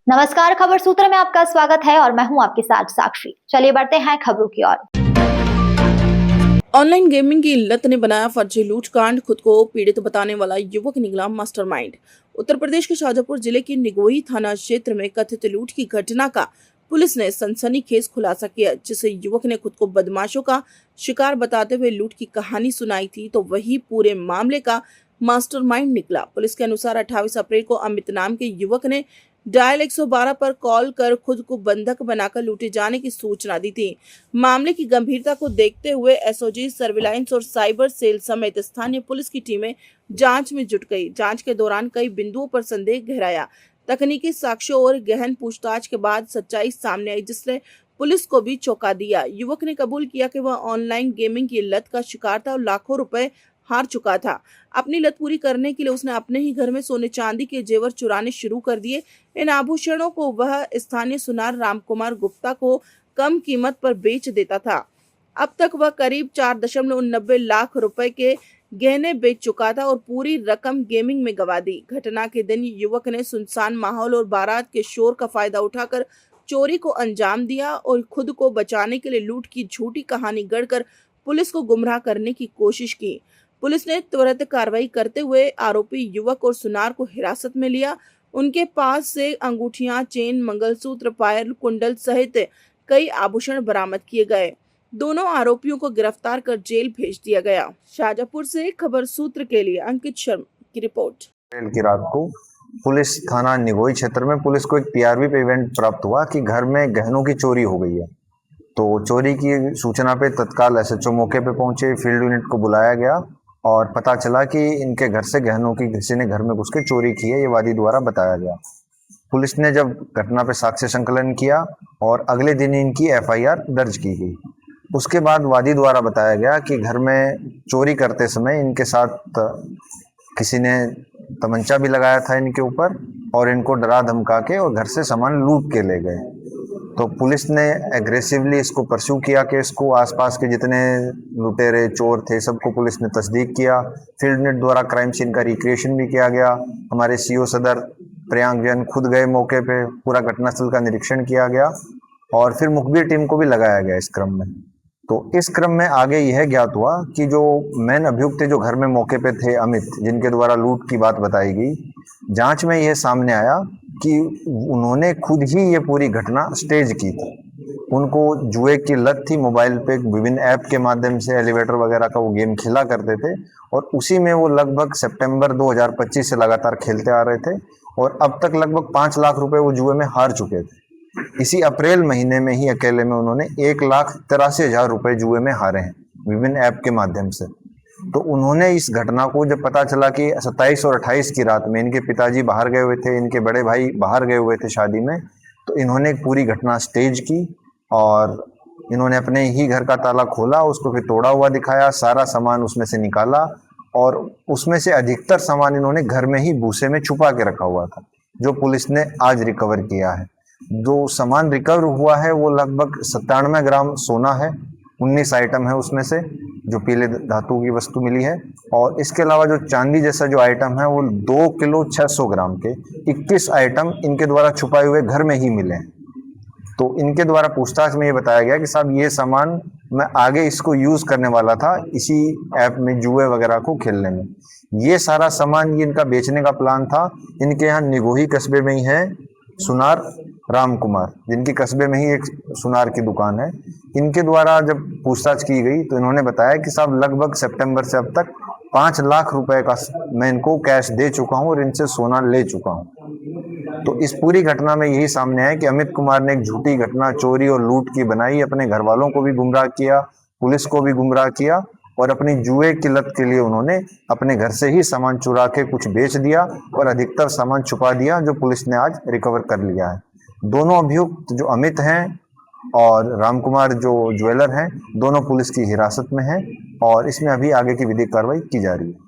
नमस्कार, खबर सूत्र में आपका स्वागत है और मैं हूं आपके साथ साक्षी। चलिए बढ़ते हैं खबरों की ओर। ऑनलाइन गेमिंग की लत ने बनाया फर्जी लूट कांड, खुद को पीड़ित बताने वाला युवक निकला मास्टरमाइंड। उत्तर प्रदेश के शाजापुर जिले के निगोई थाना क्षेत्र में कथित लूट की घटना का पुलिस ने सनसनीखेज खुलासा किया, जिसे युवक ने खुद को बदमाशों का शिकार बताते हुए लूट की कहानी सुनाई थी, तो वही पूरे मामले का मास्टरमाइंड निकला। पुलिस के अनुसार 28 अप्रैल को अमित नाम के युवक ने डायल 112 पर कॉल कर खुद को बंधक बनाकर लूटे जाने की सूचना दी थी। मामले की गंभीरता को देखते हुए एसओजी, सर्विलांस और साइबर सेल समेत स्थानीय पुलिस की टीमें जांच में जुट गई। जांच के दौरान कई बिंदुओं पर संदेह गहराया। तकनीकी साक्ष्यों और गहन पूछताछ के बाद सच्चाई सामने आई, जिसने पुलिस को भी चौंका दिया। युवक ने कबूल किया कि वह ऑनलाइन गेमिंग की लत का शिकार था और लाखों रुपए हार चुका था। अपनी लत पूरी करने के लिए उसने अपने ही घर में सोने चांदी के जेवर चुराने शुरू कर दिए। इन आभूषणों को वह स्थानीय सुनार रामकुमार गुप्ता को कम कीमत पर बेच देता था। अब तक वह करीब 4.89 लाख रुपए के गहने बेच चुका था और पूरी रकम गेमिंग में गंवा दी। घटना के दिन युवक ने सुनसान माहौल और बारात के शोर का फायदा उठाकर चोरी को अंजाम दिया और खुद को बचाने के लिए लूट की झूठी कहानी गढ़कर पुलिस को गुमराह करने की कोशिश की। पुलिस ने त्वरित कार्रवाई करते हुए आरोपी युवक और सुनार को हिरासत में लिया। उनके पास से अंगूठियां, चेन, मंगलसूत्र, पायल, कुंडल सहित कई आभूषण बरामद किए गए। दोनों आरोपियों को गिरफ्तार कर जेल भेज दिया गया। शाजापुर से खबर सूत्र के लिए अंकित शर्मा की रिपोर्ट। अप्रैल की रात को पुलिस थाना निगोई क्षेत्र में पुलिस को एक टीआरबी पे इवेंट प्राप्त हुआ कि घर में गहनों की चोरी हो गई है। तो चोरी की सूचना पे तत्काल एसएचओ मौके पे पहुंचे, फील्ड यूनिट को बुलाया गया और पता चला कि इनके घर से गहनों की किसी ने घर में घुस के चोरी की है, ये वादी द्वारा बताया गया। पुलिस ने जब घटना पे साक्ष्य संकलन किया और अगले दिन इनकी एफआईआर दर्ज की गई। उसके बाद वादी द्वारा बताया गया कि घर में चोरी करते समय इनके साथ किसी ने तमंचा भी लगाया था इनके ऊपर और इनको डरा धमका के और घर से सामान लूट के ले गए। तो पुलिस ने एग्रेसिवली इसको परस्यू किया कि इसको आसपास के जितने लुटेरे चोर थे सबको पुलिस ने तस्दीक किया। फील्ड यूनिट द्वारा क्राइम सीन का रिक्रिएशन भी किया गया। हमारे सीओ सदर प्रियांक जैन खुद गए मौके पे, पूरा घटनास्थल का निरीक्षण किया गया और फिर मुखबिर टीम को भी लगाया गया इस क्रम में। तो इस क्रम में आगे यह ज्ञात हुआ कि जो मेन अभियुक्त जो घर में मौके पे थे अमित, जिनके द्वारा लूट की बात बताई गई, जांच में यह सामने आया कि उन्होंने खुद ही ये पूरी घटना स्टेज की थी। उनको जुए की लत थी, मोबाइल पे विभिन्न ऐप के माध्यम से एलिवेटर वगैरह का वो गेम खेला करते थे और उसी में वो लगभग सितंबर 2025 से लगातार खेलते आ रहे थे और अब तक लगभग 5 लाख रुपए वो जुए में हार चुके थे। इसी अप्रैल महीने में ही अकेले में उन्होंने 1,83,000 रुपए जुए में हारे हैं विभिन्न ऐप के माध्यम से। तो उन्होंने इस घटना को जब पता चला कि 27 और 28 की रात में इनके पिताजी बाहर गए हुए थे, इनके बड़े भाई बाहर गए हुए थे शादी में, तो इन्होंने पूरी घटना स्टेज की और इन्होंने अपने ही घर का ताला खोला, उसको फिर तोड़ा हुआ दिखाया, सारा सामान उसमें से निकाला और उसमें से अधिकतर सामान इन्होंने घर में ही भूसे में छुपा के रखा हुआ था, जो पुलिस ने आज रिकवर किया है। जो सामान रिकवर हुआ है वो लगभग 97 ग्राम सोना है, 19 आइटम है उसमें से जो पीले धातु की वस्तु मिली है और इसके अलावा जो चांदी जैसा जो आइटम है वो 2 किलो 600 ग्राम के 21 आइटम इनके द्वारा छुपाए हुए घर में ही मिले हैं। तो इनके द्वारा पूछताछ में ये बताया गया कि साहब ये सामान मैं आगे इसको यूज करने वाला था इसी ऐप में जुए वगैरह को खेलने में। ये सारा सामान ये इनका बेचने का प्लान था। इनके यहाँ निगोही कस्बे में ही है सुनार रामकुमार, जिनकी कस्बे में ही एक सुनार की दुकान है। इनके द्वारा जब पूछताछ की गई तो इन्होंने बताया कि साहब लगभग सितंबर से अब तक 5 लाख रुपए का मैं इनको कैश दे चुका हूं और इनसे सोना ले चुका हूं। तो इस पूरी घटना में यही सामने आया कि अमित कुमार ने एक झूठी घटना चोरी और लूट की बनाई, अपने घर वालों को भी गुमराह किया, पुलिस को भी गुमराह किया और अपनी जुए की लत के लिए उन्होंने अपने घर से ही सामान चुरा के कुछ बेच दिया और अधिकतर सामान छुपा दिया, जो पुलिस ने आज रिकवर कर लिया है। दोनों अभियुक्त जो अमित हैं और रामकुमार जो ज्वेलर हैं, दोनों पुलिस की हिरासत में हैं और इसमें अभी आगे की विधिक कार्रवाई की जा रही है।